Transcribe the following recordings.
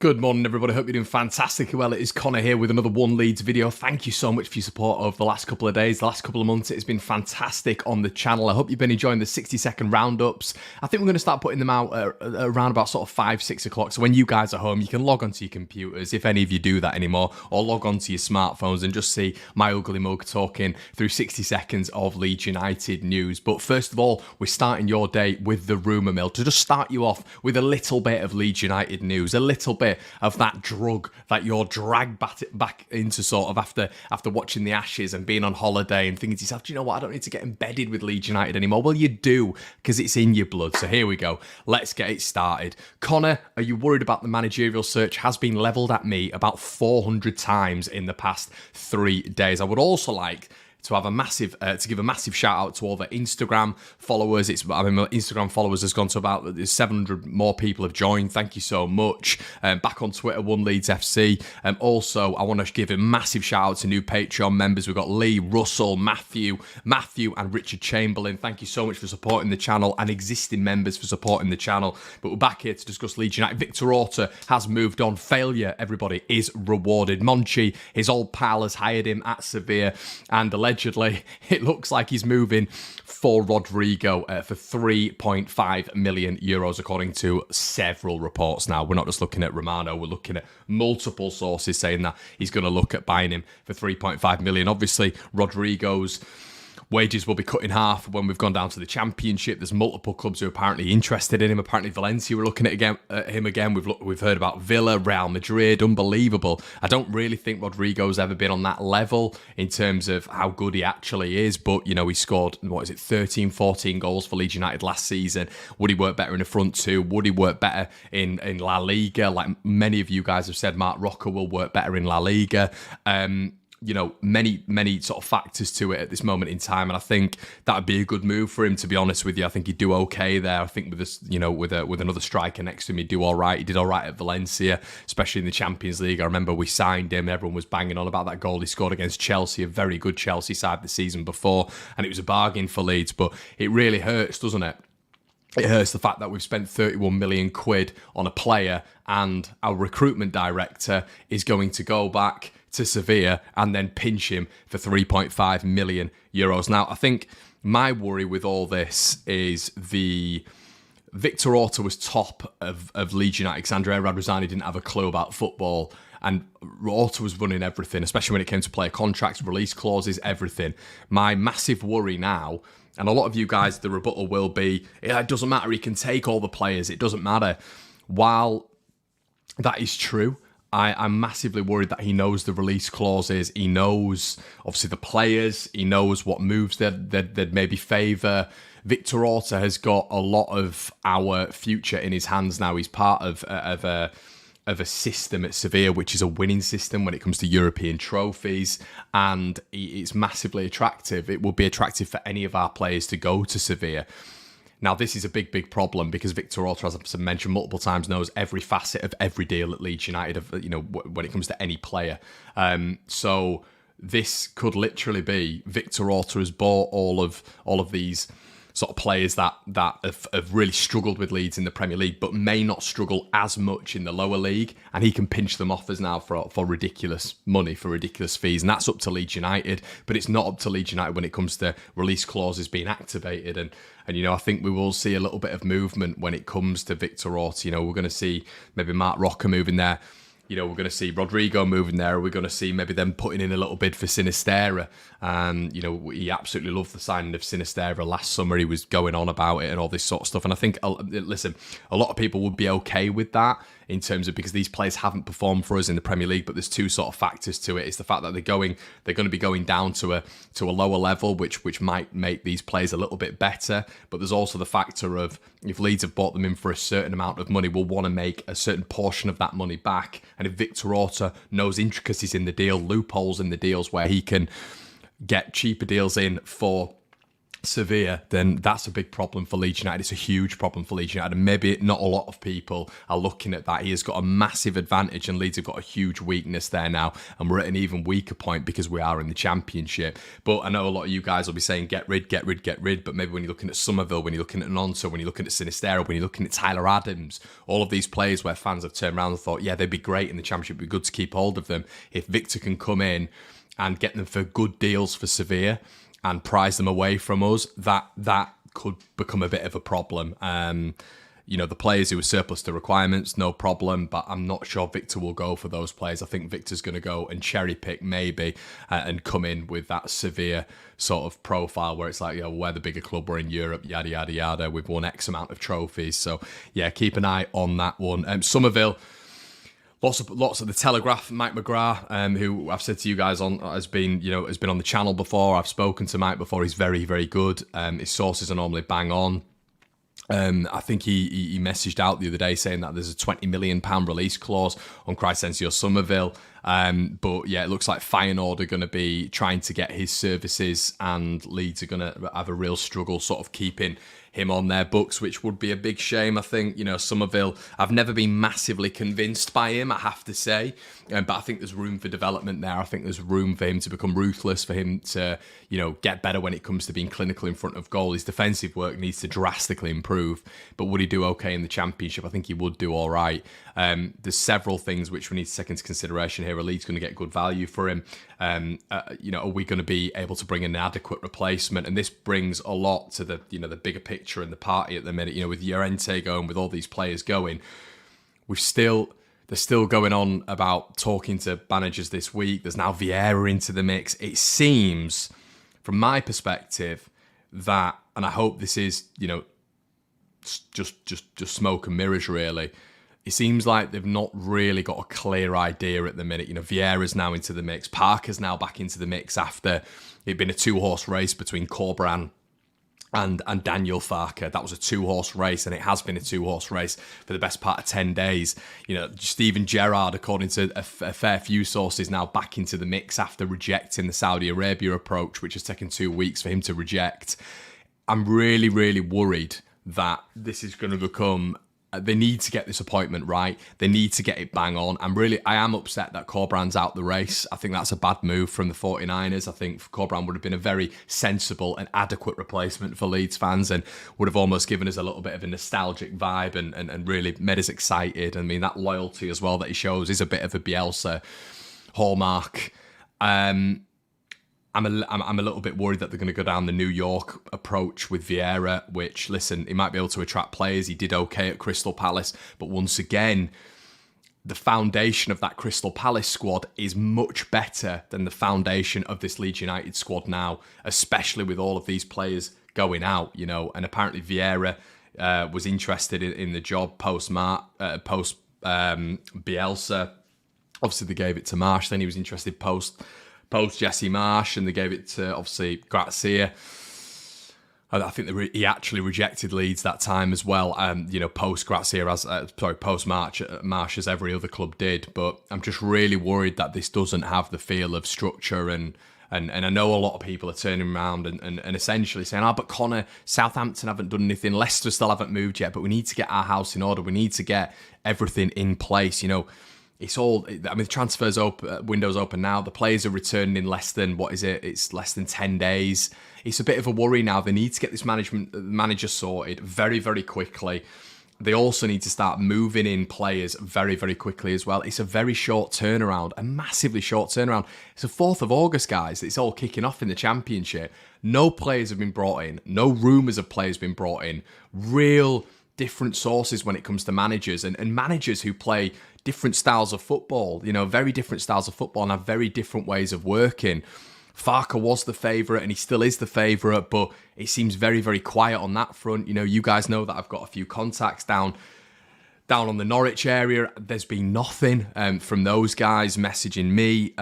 Good morning, everybody. Hope you're doing fantastically well. It is Connor here with another One Leeds video. Thank you so much for your support over the last couple of days, the last couple of months. It has been fantastic on the channel. I hope you've been enjoying the 60-second roundups. I think we're going to start putting them out around about sort of 5-6 o'clock. So when you guys are home, you can log onto your computers, if any of you do that anymore, or log onto your smartphones and just see my ugly mug talking through 60 seconds of Leeds United news. But first of all, we're starting your day with the rumour mill to just start you off with a little bit of Leeds United news, a little bit of that drug that you're dragged back into sort of after watching the Ashes and being on holiday and thinking to yourself, do you know what, I don't need to get embedded with Leeds United anymore. Well, you do, because it's in your blood. So here we go. Let's get it started. Connor, are you worried about the managerial search has been levelled at me about 400 times in the past 3 days? I would also like to have a massive, to give a massive shout out to all the Instagram followers. My Instagram followers has gone to about 700 more people have joined. Thank you so much. Back on Twitter, One Leeds FC. Also, I want to give a massive shout out to new Patreon members. We've got Lee, Russell, Matthew, and Richard Chamberlain. Thank you so much for supporting the channel, and existing members for supporting the channel. But we're back here to discuss Leeds United. Victor Orta has moved on. Failure, everybody, is rewarded. Monchi, his old pal, has hired him at Sevilla, and allegedly, it looks like he's moving for Rodrigo for 3.5 million euros, according to several reports now. We're not just looking at Romano, we're looking at multiple sources saying that he's going to look at buying him for 3.5 million. Obviously, Rodrigo's wages will be cut in half when we've gone down to the Championship. There's multiple clubs who are apparently interested in him. Apparently Valencia were looking at him again. We've heard about Villa, Real Madrid. Unbelievable. I don't really think Rodrigo's ever been on that level in terms of how good he actually is. But, you know, he scored, 13, 14 goals for Leeds United last season. Would he work better in the front two? Would he work better in La Liga? Like many of you guys have said, Marc Roca will work better in La Liga. Many sort of factors to it at this moment in time, and I think that would be a good move for him, to be honest with you. I think he'd do okay there. I think with this, with another striker next to him, he'd do all right. He did all right at Valencia, especially in the Champions League. I remember we signed him, and everyone was banging on about that goal he scored against Chelsea, a very good Chelsea side the season before, and it was a bargain for Leeds, but it really hurts, doesn't it? It hurts the fact that we've spent 31 million quid on a player, and our recruitment director is going to go back to Sevilla and then pinch him for 3.5 million euros. Now, I think my worry with all this is Victor Orta was top of Leeds United because Andrea Radrizzani didn't have a clue about football, and Orta was running everything, especially when it came to player contracts, release clauses, everything. My massive worry now, and a lot of you guys, the rebuttal will be, it doesn't matter, he can take all the players, it doesn't matter. While that is true, I'm massively worried that he knows the release clauses. He knows, obviously, the players. He knows what moves they'd maybe favour. Victor Orta has got a lot of our future in his hands now. He's part of a system at Sevilla, which is a winning system when it comes to European trophies, and it's massively attractive. It would be attractive for any of our players to go to Sevilla. Now, this is a big problem because Victor Orta, as I've mentioned multiple times, knows every facet of every deal at Leeds United, when it comes to any player. So this could literally be Victor Orta has bought all of these sort of players that have really struggled with Leeds in the Premier League, but may not struggle as much in the lower league, and he can pinch them offers now for ridiculous money, for ridiculous fees, and that's up to Leeds United. But it's not up to Leeds United when it comes to release clauses being activated, and I think we will see a little bit of movement when it comes to Victor Orta. We're going to see maybe Marc Roca moving there. We're going to see Rodrigo moving there. We're going to see maybe them putting in a little bid for Sinisterra. He absolutely loved the signing of Sinisterra last summer. He was going on about it and all this sort of stuff. And I think, listen, a lot of people would be okay with that in terms of, because these players haven't performed for us in the Premier League, but there's two sort of factors to it. It's the fact that they're going to be going down to a lower level, which might make these players a little bit better. But there's also the factor of, if Leeds have bought them in for a certain amount of money, we'll want to make a certain portion of that money back. And if Victor Orta knows intricacies in the deal, loopholes in the deals where he can get cheaper deals in for severe, then that's a big problem for Leeds United. It's a huge problem for Leeds United, and maybe not a lot of people are looking at that. He has got a massive advantage, and Leeds have got a huge weakness there now, and we're at an even weaker point because we are in the Championship. But I know a lot of you guys will be saying get rid, but maybe when you're looking at Somerville, when you're looking at Nonso, when you're looking at Sinistero, when you're looking at Tyler Adams, all of these players where fans have turned around and thought, yeah, they'd be great in the Championship, it'd be good to keep hold of them. If Victor can come in and get them for good deals for Sevilla and prize them away from us, that could become a bit of a problem. The players who are surplus to requirements, no problem, but I'm not sure Victor will go for those players. I think Victor's going to go and cherry pick maybe and come in with that severe sort of profile where it's like, we're the bigger club, we're in Europe, yada, yada, yada. We've won X amount of trophies. So, yeah, keep an eye on that one. Somerville, Lots of the Telegraph. Mike McGrath, who I've said to you guys has been on the channel before. I've spoken to Mike before. He's very, very good. His sources are normally bang on. I think he messaged out the other day saying that there's a £20 million release clause on Crysencio Somerville. But yeah, it looks like Feyenoord are going to be trying to get his services, and Leeds are going to have a real struggle sort of keeping him on their books, which would be a big shame. I think, Somerville, I've never been massively convinced by him, I have to say. But I think there's room for development there. I think there's room for him to become ruthless, for him to, get better when it comes to being clinical in front of goal. His defensive work needs to drastically improve. But would he do okay in the Championship? I think he would do all right. There's several things which we need to take into consideration here. Are Leeds going to get good value for him? Are we going to be able to bring an adequate replacement? And this brings a lot to the bigger picture and the party at the minute. With Llorente going, with all these players going, they're still going on about talking to managers this week. There's now Vieira into the mix. It seems, from my perspective, that, and I hope this is, just smoke and mirrors, really. It seems like they've not really got a clear idea at the minute. Vieira's now into the mix. Parker's now back into the mix after it'd been a two-horse race between Corberan and Daniel Farke. That was a two-horse race, and it has been a two-horse race for the best part of 10 days. Steven Gerrard, according to a fair few sources, now back into the mix after rejecting the Saudi Arabia approach, which has taken 2 weeks for him to reject. I'm really, really worried that this is going to become... They need to get this appointment right. They need to get it bang on. I am upset that Corberan's out the race. I think that's a bad move from the 49ers. I think Corberan would have been a very sensible and adequate replacement for Leeds fans, and would have almost given us a little bit of a nostalgic vibe and really made us excited. I mean, that loyalty as well that he shows is a bit of a Bielsa hallmark. I'm a little bit worried that they're going to go down the New York approach with Vieira, which, listen, he might be able to attract players. He did okay at Crystal Palace, but once again, the foundation of that Crystal Palace squad is much better than the foundation of this Leeds United squad now, especially with all of these players going out, and apparently Vieira was interested in the job post Bielsa. Obviously, they gave it to Marsh. Then he was interested post Jesse Marsh, and they gave it to, obviously, Grazia. I think he actually rejected Leeds that time as well. Post Grazia, post Marsh, as every other club did. But I'm just really worried that this doesn't have the feel of structure, and I know a lot of people are turning around and essentially saying, but Connor, Southampton haven't done anything, Leicester still haven't moved yet, but we need to get our house in order. We need to get everything in place. It's all, the transfers window's open now. The players are returning in less than, it's less than 10 days. It's a bit of a worry now. They need to get this manager sorted very, very quickly. They also need to start moving in players very, very quickly as well. It's a very short turnaround, a massively short turnaround. It's the 4th of August, guys. It's all kicking off in the Championship. No players have been brought in. No rumours of players been brought in. Real different sources when it comes to managers, and managers who play different styles of football, very different styles of football, and have very different ways of working. Farke was the favourite, and he still is the favourite, but it seems very, very quiet on that front. You guys know that I've got a few contacts down on the Norwich area. There's been nothing from those guys messaging me.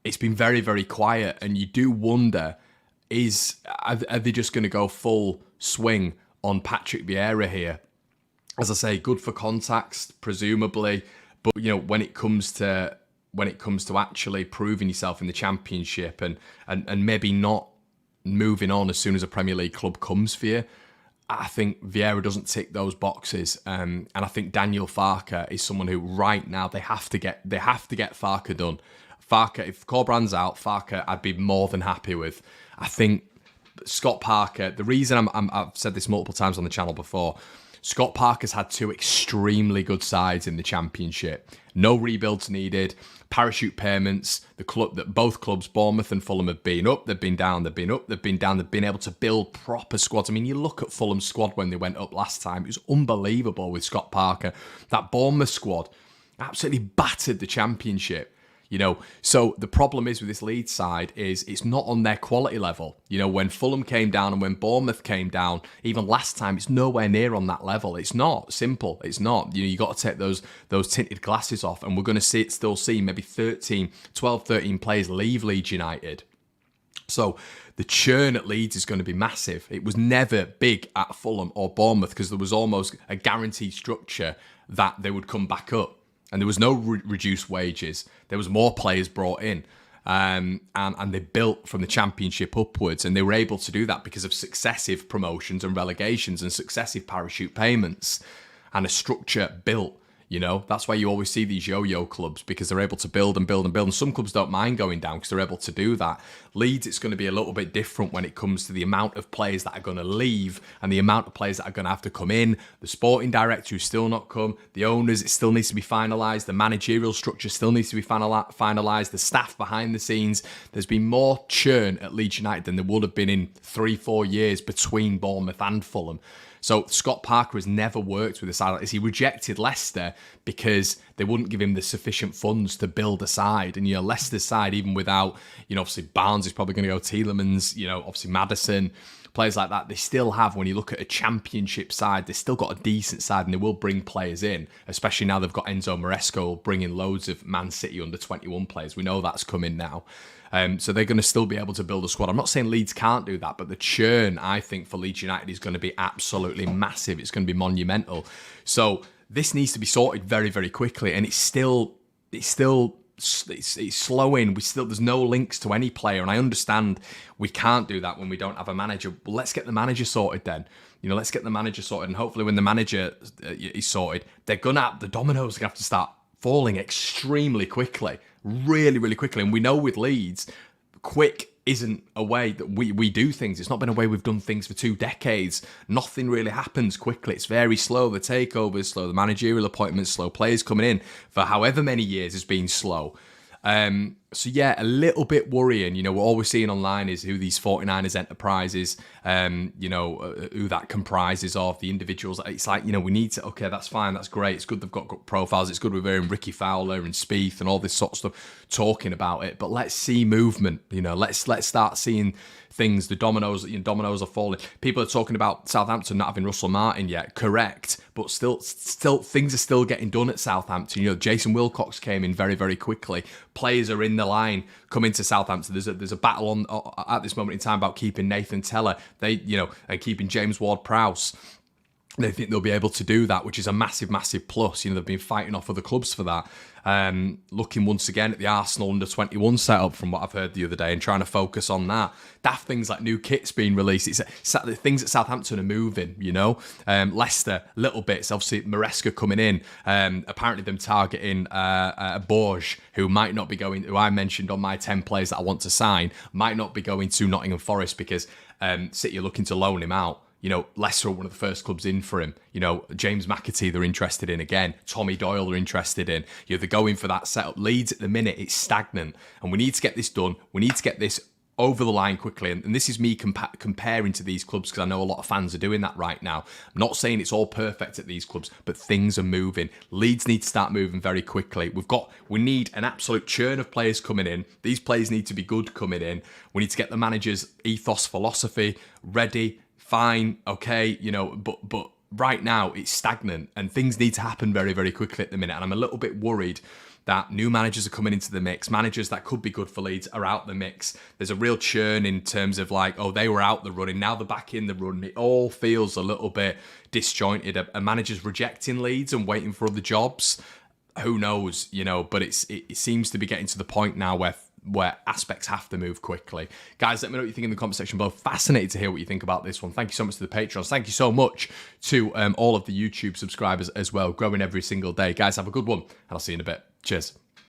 It's been very, very quiet, and you do wonder, are they just going to go full swing on Patrick Vieira here? As I say, good for contacts, presumably, but when it comes to actually proving yourself in the Championship and maybe not moving on as soon as a Premier League club comes for you. I think Vieira doesn't tick those boxes, and I think Daniel Farke is someone who right now they have to get Farke done. Farke, if Corbrand's out, Farke I'd be more than happy with. I think Scott Parker. The reason I've said this multiple times on the channel before. Scott Parker's had two extremely good sides in the Championship. No rebuilds needed. Parachute payments. Both clubs, Bournemouth and Fulham, have been up. They've been down. They've been up. They've been down. They've been able to build proper squads. I mean, you look at Fulham's squad when they went up last time. It was unbelievable with Scott Parker. That Bournemouth squad absolutely battered the Championship. So the problem is with this Leeds side is it's not on their quality level. When Fulham came down and when Bournemouth came down, even last time, it's nowhere near on that level. It's not simple. It's not. You got to take those tinted glasses off, and we're going to still see maybe 12, 13 players leave Leeds United. So the churn at Leeds is going to be massive. It was never big at Fulham or Bournemouth because there was almost a guaranteed structure that they would come back up. And there was no reduced wages. There was more players brought in. And they built from the Championship upwards. And they were able to do that because of successive promotions and relegations and successive parachute payments. And a structure built. That's why you always see these yo-yo clubs, because they're able to build and build and build. And some clubs don't mind going down because they're able to do that. Leeds, it's going to be a little bit different when it comes to the amount of players that are going to leave and the amount of players that are going to have to come in. The sporting director who's still not come. The owners, it still needs to be finalised. The managerial structure still needs to be finalised. The staff behind the scenes. There's been more churn at Leeds United than there would have been in 3-4 years between Bournemouth and Fulham. So Scott Parker has never worked with a side like this. He rejected Leicester because they wouldn't give him the sufficient funds to build a side. And, Leicester's side, even without, obviously Barnes is probably going to go, Tielemans, obviously Maddison, players like that, they still have, when you look at a Championship side, they've still got a decent side and they will bring players in, especially now they've got Enzo Maresco bringing loads of Man City under-21 players. We know that's coming now. So they're going to still be able to build a squad. I'm not saying Leeds can't do that, but the churn, I think, for Leeds United is going to be absolutely massive. It's going to be monumental. So this needs to be sorted very, very quickly. And it's slowing. There's no links to any player. And I understand we can't do that when we don't have a manager. Well, let's get the manager sorted then. Let's get the manager sorted. And hopefully when the manager is sorted, the dominoes are going to have to start falling extremely quickly. Really, really quickly. And we know with Leeds, quick isn't a way that we do things. It's not been a way we've done things for 2 decades. Nothing really happens quickly. It's very slow. The takeovers slow. The managerial appointments slow. Players coming in for however many years has been slow. So yeah, a little bit worrying. What all we're seeing online is who these 49ers enterprises, who that comprises of, the individuals. It's like, we need to, okay, that's fine, that's great. It's good they've got good profiles. It's good we're hearing Ricky Fowler and Spieth and all this sort of stuff talking about it. But let's see movement. Let's start seeing things. The dominoes are falling. People are talking about Southampton not having Russell Martin yet. Correct, but still things are still getting done at Southampton. Jason Wilcox came in very, very quickly. Players are in the line coming to Southampton. There's a battle on at this moment in time about keeping Nathan Teller. And keeping James Ward-Prowse. They think they'll be able to do that, which is a massive, massive plus. They've been fighting off other clubs for that. Looking once again at the Arsenal under-21 setup from what I've heard the other day and trying to focus on that. Daft things like new kits being released. Things at Southampton are moving, Leicester, little bits. Obviously, Maresca coming in. Apparently them targeting Borges, who might not be going, who I mentioned on my 10 players that I want to sign, might not be going to Nottingham Forest because City are looking to loan him out. Leicester are one of the first clubs in for him. James McAtee they're interested in again. Tommy Doyle they're interested in. They're going for that setup. Leeds at the minute, it's stagnant. And we need to get this done. We need to get this over the line quickly. And this is me comparing to these clubs because I know a lot of fans are doing that right now. I'm not saying it's all perfect at these clubs, but things are moving. Leeds need to start moving very quickly. We need an absolute churn of players coming in. These players need to be good coming in. We need to get the manager's ethos, philosophy ready. Fine, okay, but right now it's stagnant and things need to happen very, very quickly at the minute. And I'm a little bit worried that new managers are coming into the mix. Managers that could be good for Leeds are out the mix. There's a real churn in terms of they were out the running, now they're back in the run. It all feels a little bit disjointed. A manager's rejecting Leeds and waiting for other jobs. Who knows, but it seems to be getting to the point now where where aspects have to move quickly. Guys, let me know what you think in the comment section below. Fascinated to hear what you think about this one. Thank you so much to the Patrons. Thank you so much to all of the YouTube subscribers as well, growing every single day. Guys, have a good one, and I'll see you in a bit. Cheers.